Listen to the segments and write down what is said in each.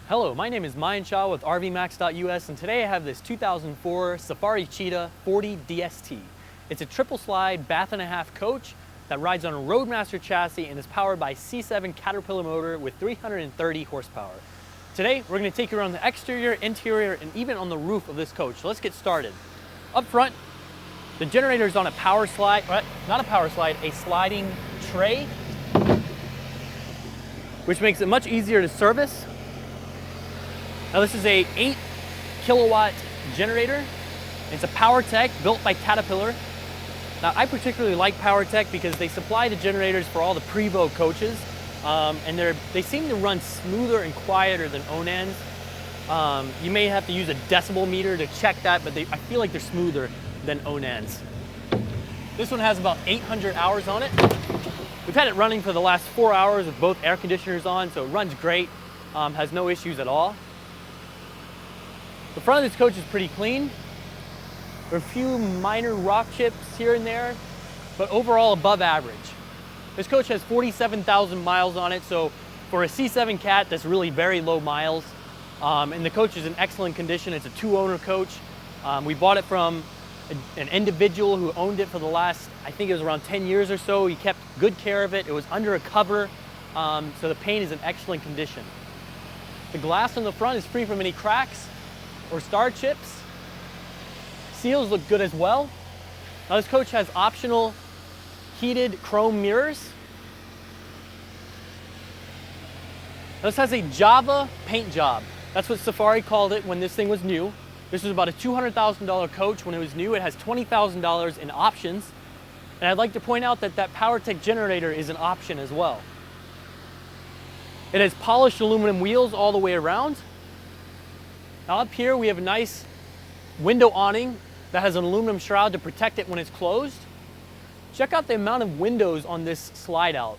Hello, my name is Mayan Shah with RVMax.us, and today I have this 2004 Safari Cheetah 40 DST. It's a triple slide bath and a half coach that rides on a Roadmaster chassis and is powered by C7 Caterpillar motor with 330 horsepower. Today we're going to take you around the exterior, interior, and even on the roof of this coach. So let's get started. Up front, the generator is on a power slide, not a power slide, a sliding tray, which makes it much easier to service. Now this is a 8 kilowatt generator. It's a PowerTech built by Caterpillar. Now I particularly like PowerTech because they supply the generators for all the Prevost coaches, and they seem to run smoother and quieter than Ownan's. You may have to use a decibel meter to check that, but I feel like they're smoother than Ownan's. This one has about 800 hours on it. We've had it running for the last 4 hours with both air conditioners on, so it runs great, has no issues at all. The front of this coach is pretty clean. There are a few minor rock chips here and there, but overall above average. This coach has 47,000 miles on it, so for a C7 Cat, that's really very low miles. And the coach is in excellent condition. It's a two-owner coach. We bought it from an individual who owned it for the last, I think it was around 10 years or so. He kept good care of it. It was under a cover, so the paint is in excellent condition. The glass on the front is free from any cracks or star chips. Seals look good as well. Now this coach has optional heated chrome mirrors. Now this has a Java paint job. That's what Safari called it when this thing was new. This was about a $200,000 coach when it was new. It has $20,000 in options. And I'd like to point out that that PowerTech generator is an option as well. It has polished aluminum wheels all the way around. Now up here we have a nice window awning that has an aluminum shroud to protect it when it's closed. Check out the amount of windows on this slide out.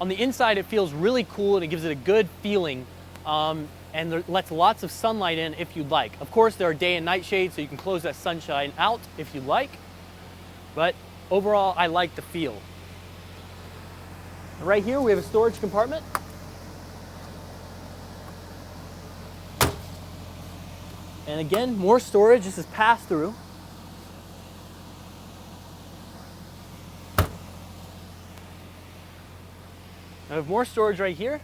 On the inside it feels really cool and it gives it a good feeling, and it lets lots of sunlight in if you'd like. Of course there are day and night shades, so you can close that sunshine out if you like, but overall I like the feel. Right here we have a storage compartment. And again, more storage. This is pass-through. I have more storage right here.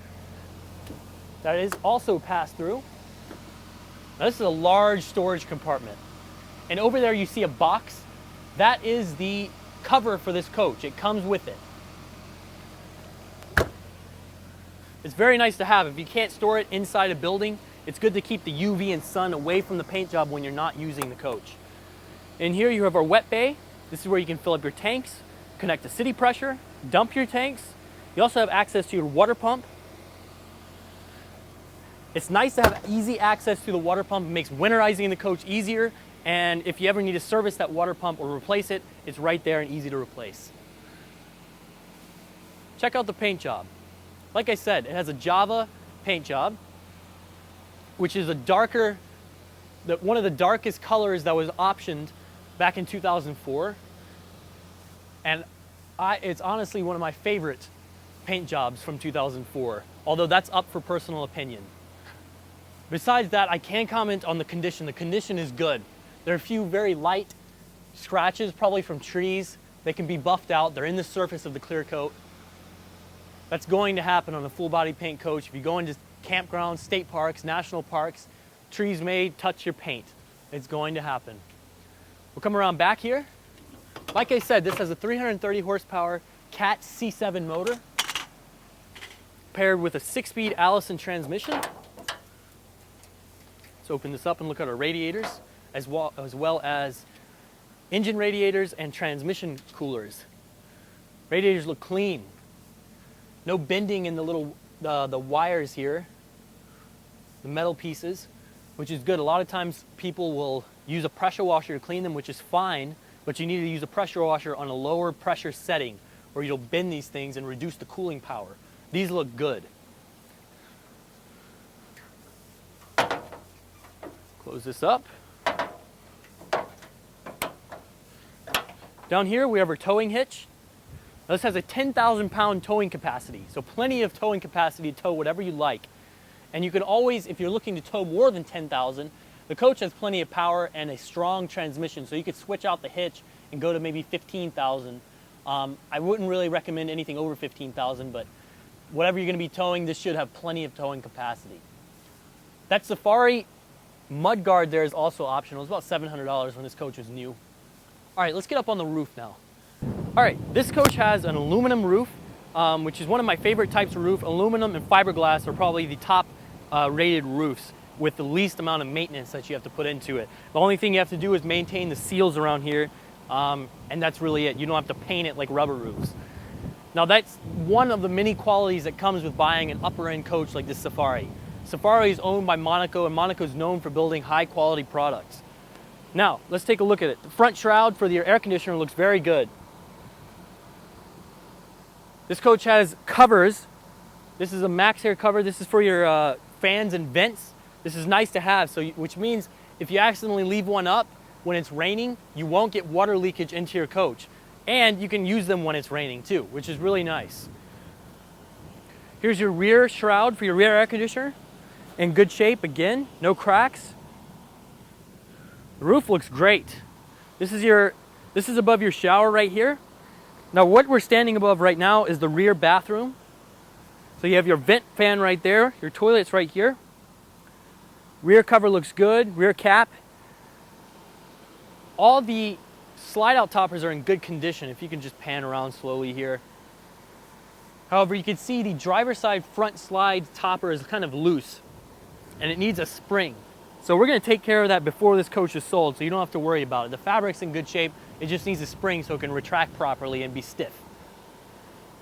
That is also pass-through. Now this is a large storage compartment. And over there you see a box. That is the cover for this coach. It comes with it. It's very nice to have. If you can't store it inside a building, it's good to keep the UV and sun away from the paint job when you're not using the coach. In here you have our wet bay. This is where you can fill up your tanks, connect to city pressure, dump your tanks. You also have access to your water pump. It's nice to have easy access to the water pump. It makes winterizing the coach easier, and if you ever need to service that water pump or replace it, it's right there and easy to replace. Check out the paint job. Like I said, it has a Java paint job, which is a darker, one of the darkest colors that was optioned back in 2004. And it's honestly one of my favorite paint jobs from 2004, although that's up for personal opinion. Besides that, I can comment on the condition. The condition is good. There are a few very light scratches, probably from trees. They can be buffed out. They're in the surface of the clear coat. That's going to happen on a full body paint coach. If you go into campgrounds, state parks, national parks, trees may touch your paint. It's going to happen. We'll come around back here. Like I said, this has a 330 horsepower Cat C7 motor paired with a 6-speed Allison transmission. Let's open this up and look at our radiators, as well as engine radiators and transmission coolers. Radiators look clean. No bending in the little the wires here, the metal pieces, which is good. A lot of times people will use a pressure washer to clean them, which is fine, but you need to use a pressure washer on a lower pressure setting or you'll bend these things and reduce the cooling power. These look good. Close this up. Down here we have our towing hitch. Now, this has a 10,000 pound towing capacity, so plenty of towing capacity to tow whatever you like. And you can always, if you're looking to tow more than 10,000, the coach has plenty of power and a strong transmission, so you could switch out the hitch and go to maybe 15,000. I wouldn't really recommend anything over 15,000, but whatever you're going to be towing, this should have plenty of towing capacity. That Safari mudguard there is also optional. It's about $700 when this coach was new. All right, let's get up on the roof now. All right, this coach has an aluminum roof, which is one of my favorite types of roof. Aluminum and fiberglass are probably the top rated roofs with the least amount of maintenance that you have to put into it. The only thing you have to do is maintain the seals around here, and that's really it. You don't have to paint it like rubber roofs. Now that's one of the many qualities that comes with buying an upper end coach like this Safari. Safari is owned by Monaco, and Monaco is known for building high quality products. Now, let's take a look at it. The front shroud for the air conditioner looks very good. This coach has covers. This is a max air cover. This is for your fans and vents. This is nice to have, which means if you accidentally leave one up when it's raining, you won't get water leakage into your coach. And you can use them when it's raining too, which is really nice. Here's your rear shroud for your rear air conditioner. In good shape again, no cracks. The roof looks great. This is above your shower right here. Now what we're standing above right now is the rear bathroom. So you have your vent fan right there, your toilet's right here. Rear cover looks good, rear cap. All the slide out toppers are in good condition, if you can just pan around slowly here. However, you can see the driver's side front slide topper is kind of loose and it needs a spring. So we're going to take care of that before this coach is sold, so you don't have to worry about it. The fabric's in good shape, it just needs a spring so it can retract properly and be stiff.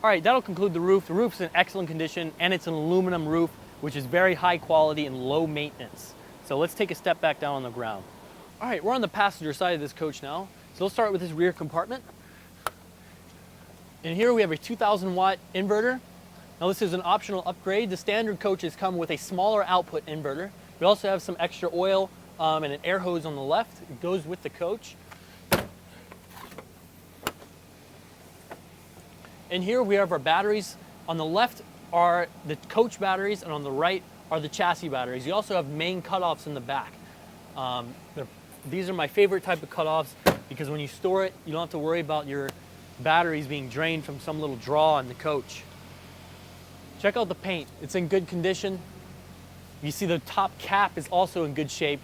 All right, that'll conclude the roof. The roof's in excellent condition and it's an aluminum roof, which is very high quality and low maintenance. So let's take a step back down on the ground. All right, we're on the passenger side of this coach now. So let's start with this rear compartment. And here we have a 2,000 watt inverter. Now this is an optional upgrade. The standard coaches come with a smaller output inverter. We also have some extra oil and an air hose on the left. It goes with the coach. And here we have our batteries. On the left are the coach batteries, and on the right are the chassis batteries. You also have main cutoffs in the back. These are my favorite type of cutoffs because when you store it, you don't have to worry about your batteries being drained from some little draw in the coach. Check out the paint. It's in good condition. You see the top cap is also in good shape.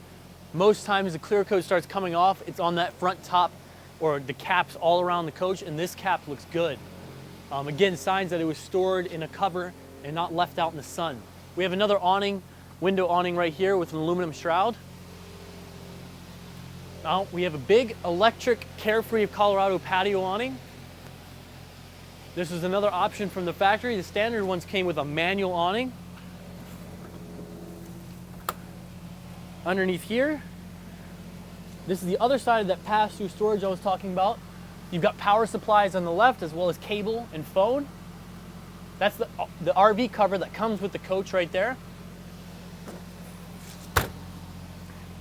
Most times the clear coat starts coming off, it's on that front top or the caps all around the coach, and this cap looks good. Again, signs that it was stored in a cover and not left out in the sun. We have another awning, window awning right here with an aluminum shroud. Now we have a big electric Carefree of Colorado patio awning. This is another option from the factory. The standard ones came with a manual awning. Underneath here, this is the other side of that pass-through storage I was talking about. You've got power supplies on the left as well as cable and phone. That's the RV cover that comes with the coach right there.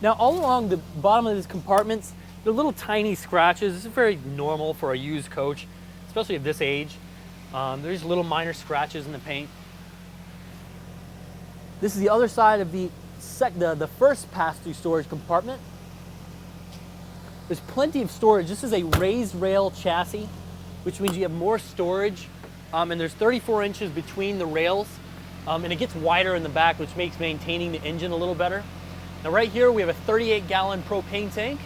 Now all along the bottom of these compartments, they're little tiny scratches. This is very normal for a used coach, especially at this age. There's little minor scratches in the paint. This is the other side of the first pass-through storage compartment. There's plenty of storage. This is a raised rail chassis, which means you have more storage. And there's 34 inches between the rails. And it gets wider in the back, which makes maintaining the engine a little better. Now right here, we have a 38-gallon propane tank.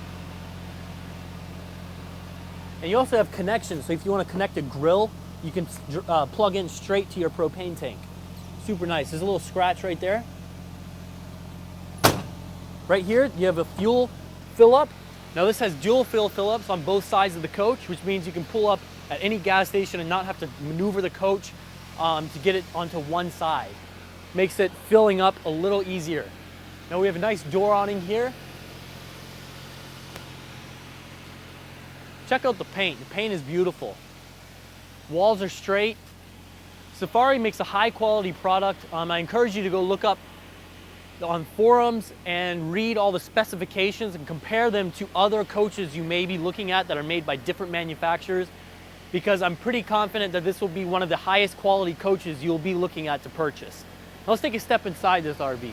And you also have connections. So if you want to connect a grill, you can plug in straight to your propane tank. Super nice. There's a little scratch right there. Right here, you have a fuel fill-up. Now this has dual fill-ups on both sides of the coach, which means you can pull up at any gas station and not have to maneuver the coach to get it onto one side. Makes it filling up a little easier. Now we have a nice door awning here. Check out the paint. The paint is beautiful. Walls are straight. Safari makes a high quality product. I encourage you to go look up on forums and read all the specifications and compare them to other coaches you may be looking at that are made by different manufacturers, because I'm pretty confident that this will be one of the highest quality coaches you'll be looking at to purchase. Now let's take a step inside this RV.